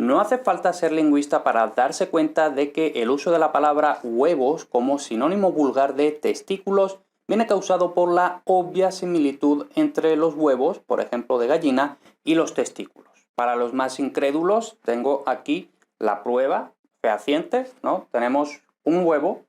No hace falta ser lingüista para darse cuenta de que el uso de la palabra huevos como sinónimo vulgar de testículos viene causado por la obvia similitud entre los huevos, por ejemplo de gallina, y los testículos. Para los más incrédulos tengo aquí la prueba fehaciente, ¿no? Tenemos un huevo,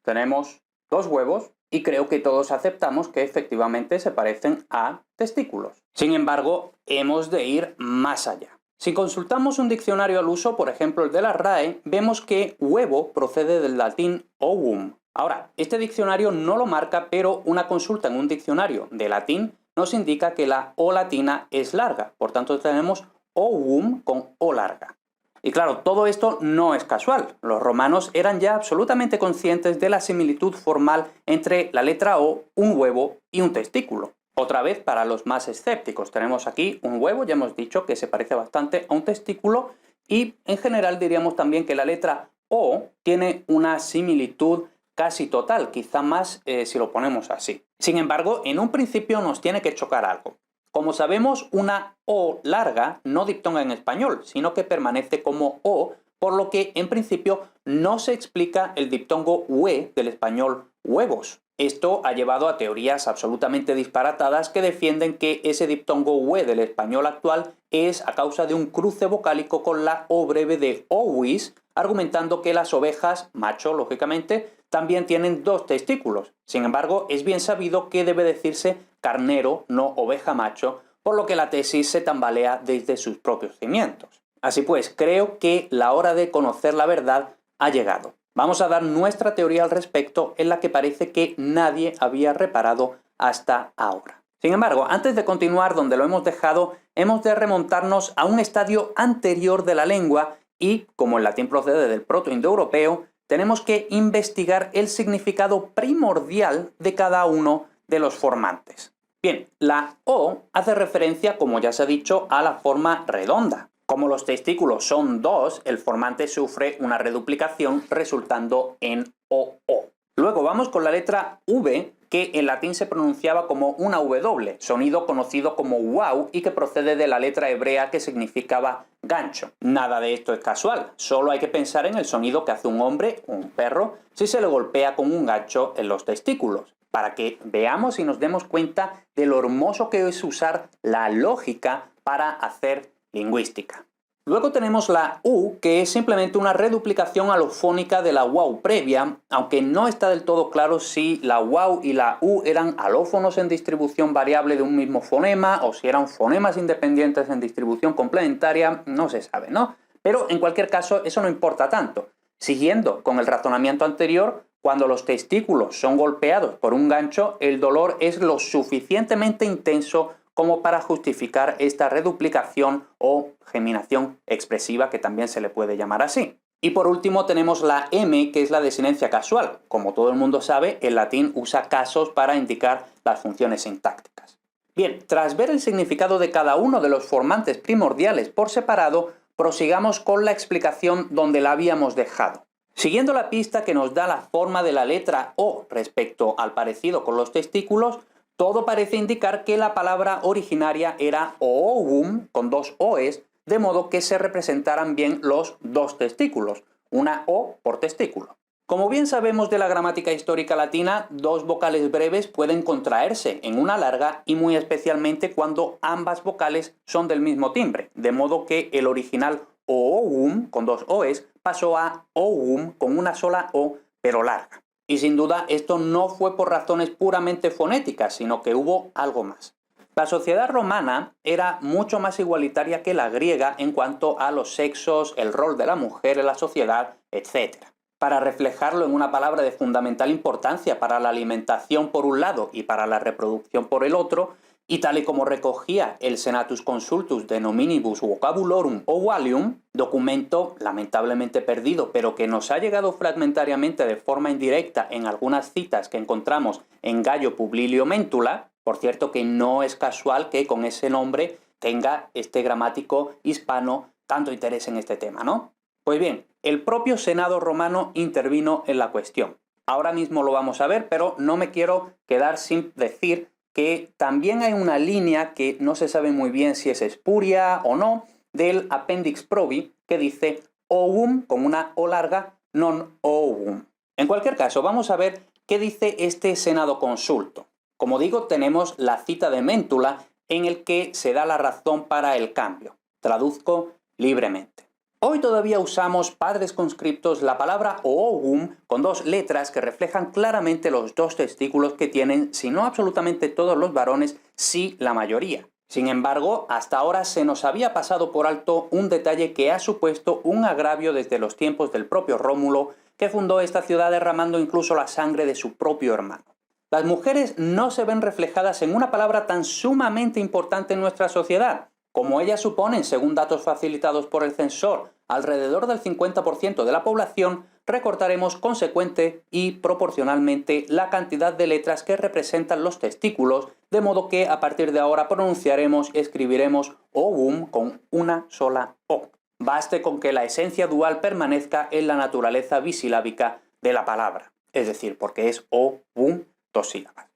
tenemos dos huevos y creo que todos aceptamos que efectivamente se parecen a testículos. Sin embargo, hemos de ir más allá. Si consultamos un diccionario al uso, por ejemplo el de la RAE, vemos que huevo procede del latín ovum. Ahora, este diccionario no lo marca, pero una consulta en un diccionario de latín nos indica que la O latina es larga, por tanto tenemos ovum con O larga. Y claro, todo esto no es casual. Los romanos eran ya absolutamente conscientes de la similitud formal entre la letra O, un huevo y un testículo. Otra vez, para los más escépticos, tenemos aquí un huevo, ya hemos dicho que se parece bastante a un testículo, y en general diríamos también que la letra O tiene una similitud casi total, quizá más si lo ponemos así. Sin embargo, en un principio nos tiene que chocar algo. Como sabemos, una O larga no diptonga en español, sino que permanece como O, por lo que en principio no se explica el diptongo ue del español huevos. Esto ha llevado a teorías absolutamente disparatadas que defienden que ese diptongo ue del español actual es a causa de un cruce vocálico con la O breve de ovis, argumentando que las ovejas, macho lógicamente, también tienen dos testículos. Sin embargo, es bien sabido que debe decirse carnero, no oveja macho, por lo que la tesis se tambalea desde sus propios cimientos. Así pues, creo que la hora de conocer la verdad ha llegado. Vamos a dar nuestra teoría al respecto, en la que parece que nadie había reparado hasta ahora. Sin embargo, antes de continuar donde lo hemos dejado, hemos de remontarnos a un estadio anterior de la lengua y, como el latín procede del protoindoeuropeo, tenemos que investigar el significado primordial de cada uno de los formantes. Bien, la O hace referencia, como ya se ha dicho, a la forma redonda. Como los testículos son dos, el formante sufre una reduplicación resultando en OO. Luego vamos con la letra V, que en latín se pronunciaba como una W, sonido conocido como wow y que procede de la letra hebrea que significaba gancho. Nada de esto es casual, solo hay que pensar en el sonido que hace un hombre o un perro si se le golpea con un gancho en los testículos, para que veamos y nos demos cuenta de lo hermoso que es usar la lógica para hacer lingüística. Luego tenemos la U, que es simplemente una reduplicación alofónica de la wow previa, aunque no está del todo claro si la wow y la U eran alófonos en distribución variable de un mismo fonema o si eran fonemas independientes en distribución complementaria, no se sabe, ¿no? Pero en cualquier caso, eso no importa tanto. Siguiendo con el razonamiento anterior, cuando los testículos son golpeados por un gancho, el dolor es lo suficientemente intenso como para justificar esta reduplicación o geminación expresiva, que también se le puede llamar así. Y por último tenemos la M, que es la desinencia casual. Como todo el mundo sabe, el latín usa casos para indicar las funciones sintácticas. Bien, tras ver el significado de cada uno de los formantes primordiales por separado, prosigamos con la explicación donde la habíamos dejado. Siguiendo la pista que nos da la forma de la letra O respecto al parecido con los testículos, todo parece indicar que la palabra originaria era ovum, con dos oes, de modo que se representaran bien los dos testículos, una O por testículo. Como bien sabemos de la gramática histórica latina, dos vocales breves pueden contraerse en una larga y muy especialmente cuando ambas vocales son del mismo timbre, de modo que el original ovum, con dos oes, pasó a ovum con una sola O, pero larga. Y sin duda esto no fue por razones puramente fonéticas, sino que hubo algo más. La sociedad romana era mucho más igualitaria que la griega en cuanto a los sexos, el rol de la mujer en la sociedad, etc. Para reflejarlo en una palabra de fundamental importancia para la alimentación por un lado y para la reproducción por el otro, y tal y como recogía el Senatus Consultus de Nominibus Vocabulorum Ovalium, documento lamentablemente perdido, pero que nos ha llegado fragmentariamente de forma indirecta en algunas citas que encontramos en Gallo Publilio Mentula, por cierto que no es casual que con ese nombre tenga este gramático hispano tanto interés en este tema, ¿no? Pues bien, el propio Senado romano intervino en la cuestión. Ahora mismo lo vamos a ver, pero no me quiero quedar sin decir que también hay una línea que no se sabe muy bien si es espuria o no, del Appendix Probi, que dice ovum con una O larga, non ovum. En cualquier caso, vamos a ver qué dice este Senado Consulto. Como digo, tenemos la cita de Méntula en el que se da la razón para el cambio. Traduzco libremente. Hoy todavía usamos padres conscriptos la palabra ovum con dos letras que reflejan claramente los dos testículos que tienen, si no absolutamente todos los varones, sí la mayoría. Sin embargo, hasta ahora se nos había pasado por alto un detalle que ha supuesto un agravio desde los tiempos del propio Rómulo, que fundó esta ciudad derramando incluso la sangre de su propio hermano. Las mujeres no se ven reflejadas en una palabra tan sumamente importante en nuestra sociedad. Como ellas suponen, según datos facilitados por el censor, alrededor del 50% de la población, recortaremos consecuente y proporcionalmente la cantidad de letras que representan los testículos, de modo que a partir de ahora pronunciaremos y escribiremos ovum con una sola O. Baste con que la esencia dual permanezca en la naturaleza bisilábica de la palabra, es decir, porque es ovum, dos sílabas.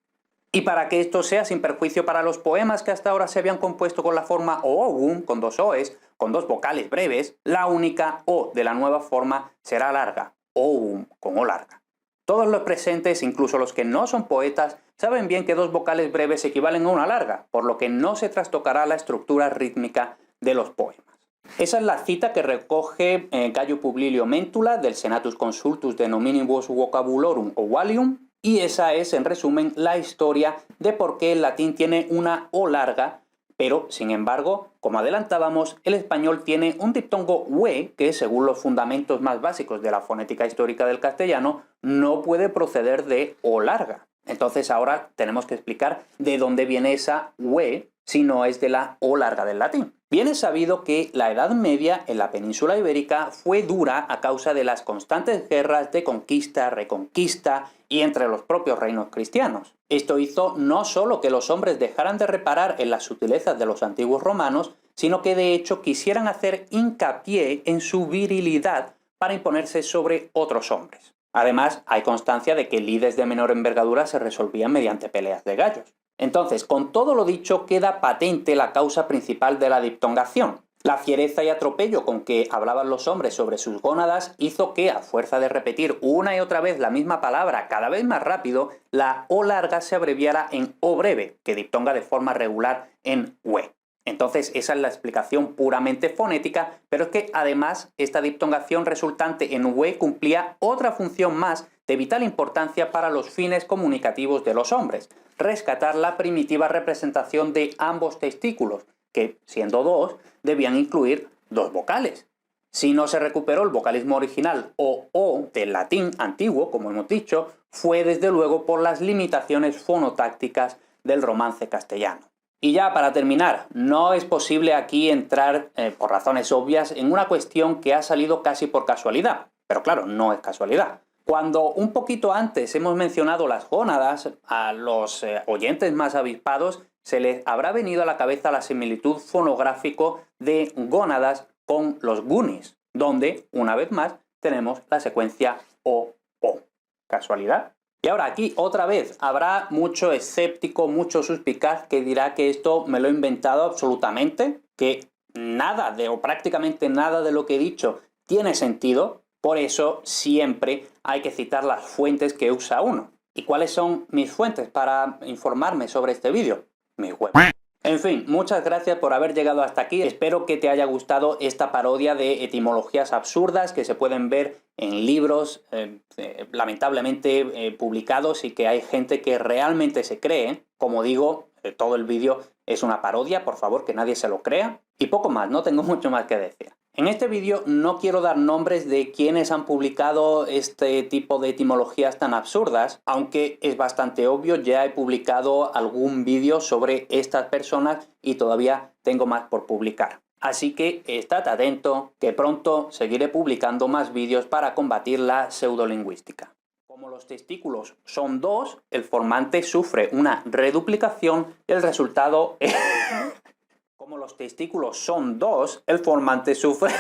Y para que esto sea sin perjuicio para los poemas que hasta ahora se habían compuesto con la forma ovum, con dos oes, con dos vocales breves, la única O de la nueva forma será larga, ovum con O larga. Todos los presentes, incluso los que no son poetas, saben bien que dos vocales breves equivalen a una larga, por lo que no se trastocará la estructura rítmica de los poemas. Esa es la cita que recoge Gaio Publilio Méntula del Senatus Consultus de Nominibus Vocabulorum Ovalium, y esa es, en resumen, la historia de por qué el latín tiene una O larga, pero, sin embargo, como adelantábamos, el español tiene un diptongo ue que, según los fundamentos más básicos de la fonética histórica del castellano, no puede proceder de O larga. Entonces ahora tenemos que explicar de dónde viene esa ue si no es de la O larga del latín. Bien es sabido que la Edad Media en la península ibérica fue dura a causa de las constantes guerras de conquista, reconquista y entre los propios reinos cristianos. Esto hizo no solo que los hombres dejaran de reparar en las sutilezas de los antiguos romanos, sino que de hecho quisieran hacer hincapié en su virilidad para imponerse sobre otros hombres. Además, hay constancia de que lides de menor envergadura se resolvían mediante peleas de gallos. Entonces, con todo lo dicho, queda patente la causa principal de la diptongación. La fiereza y atropello con que hablaban los hombres sobre sus gónadas hizo que, a fuerza de repetir una y otra vez la misma palabra cada vez más rápido, la O larga se abreviara en O breve, que diptonga de forma regular en ue. Entonces, esa es la explicación puramente fonética, pero es que además esta diptongación resultante en ue cumplía otra función más de vital importancia para los fines comunicativos de los hombres: rescatar la primitiva representación de ambos testículos, que, siendo dos, debían incluir dos vocales. Si no se recuperó el vocalismo original o del latín antiguo, como hemos dicho, fue desde luego por las limitaciones fonotácticas del romance castellano. Y ya para terminar, no es posible aquí entrar, por razones obvias, en una cuestión que ha salido casi por casualidad. Pero claro, no es casualidad. Cuando un poquito antes hemos mencionado las gónadas, a los oyentes más avispados se les habrá venido a la cabeza la similitud fonográfico de gónadas con los Goonies, donde, una vez más, tenemos la secuencia O-O. ¿Casualidad? Y ahora aquí, otra vez, habrá mucho escéptico, mucho suspicaz que dirá que esto me lo he inventado absolutamente, que nada o prácticamente nada de lo que he dicho tiene sentido. Por eso siempre hay que citar las fuentes que usa uno. ¿Y cuáles son mis fuentes para informarme sobre este vídeo? Mi web. En fin, muchas gracias por haber llegado hasta aquí. Espero que te haya gustado esta parodia de etimologías absurdas que se pueden ver en libros lamentablemente publicados y que hay gente que realmente se cree. Como digo, todo el vídeo es una parodia, por favor, que nadie se lo crea. Y poco más, no tengo mucho más que decir. En este vídeo no quiero dar nombres de quienes han publicado este tipo de etimologías tan absurdas, aunque es bastante obvio, ya he publicado algún vídeo sobre estas personas y todavía tengo más por publicar. Así que estad atento, que pronto seguiré publicando más vídeos para combatir la pseudolingüística. Como los testículos son dos, el formante sufre una reduplicación y el resultado es... Como los testículos son dos, el formante sufre...